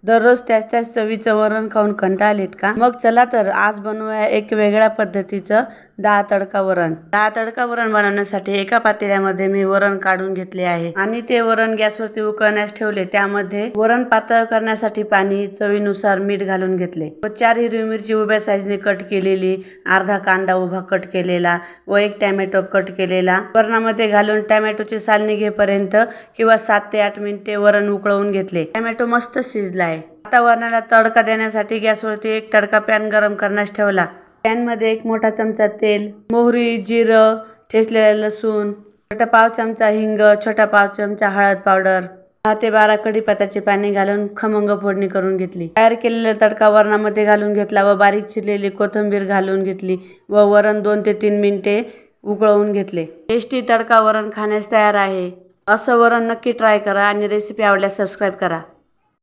दररोज त्याच चवीचं वरण खाऊन कंटाळलेत का? मग चला तर आज बनवूया एक वेगळ्या पद्धतीचं डाळ तडका वरण. डाळ तडका वरण बनवण्यासाठी एका पातेल्यामध्ये मी वरण काढून घेतले आहे आणि ते वरण गॅसवरती उकळण्यास ठेवले. त्यामध्ये वरण पातळ करण्यासाठी पाणी, चवीनुसार मीठ घालून घेतले व 4 हिरवी मिरची उभ्या साईजने कट केलेली, अर्धा कांदा उभा कट केलेला व 1 टोमॅटो कट केलेला वरणामध्ये घालून टोमॅटोची साल निघेपर्यंत किंवा 7 ते 8 मिनिटे वरण उकळवून घेतले. टोमॅटो मस्त शिजला. आता वरणाला तडका देण्यासाठी गॅसवरती एक तडका पॅन गरम करण्यास ठेवला. पॅन मध्ये 1 मोठा चमचा तेल, मोहरी, जिरं, ठेचलेला लसूण, छोटा पाव चमचा हिंग, छोटा पाव चमचा हळद पावडर, 10 ते 12 कढीपत्त्याचे पाणी घालून खमंग फोडणी करून घेतली. तयार केलेला तडका वरणामध्ये घालून घेतला व बारीक चिरलेली कोथिंबीर घालून घेतली व वरण 2 ते 3 मिनिटे उकळवून घेतले. टेस्टी तडका वरण खाण्यास तयार आहे. असं वरण नक्की ट्राय करा आणि रेसिपी आवडल्यास सबस्क्राईब करा.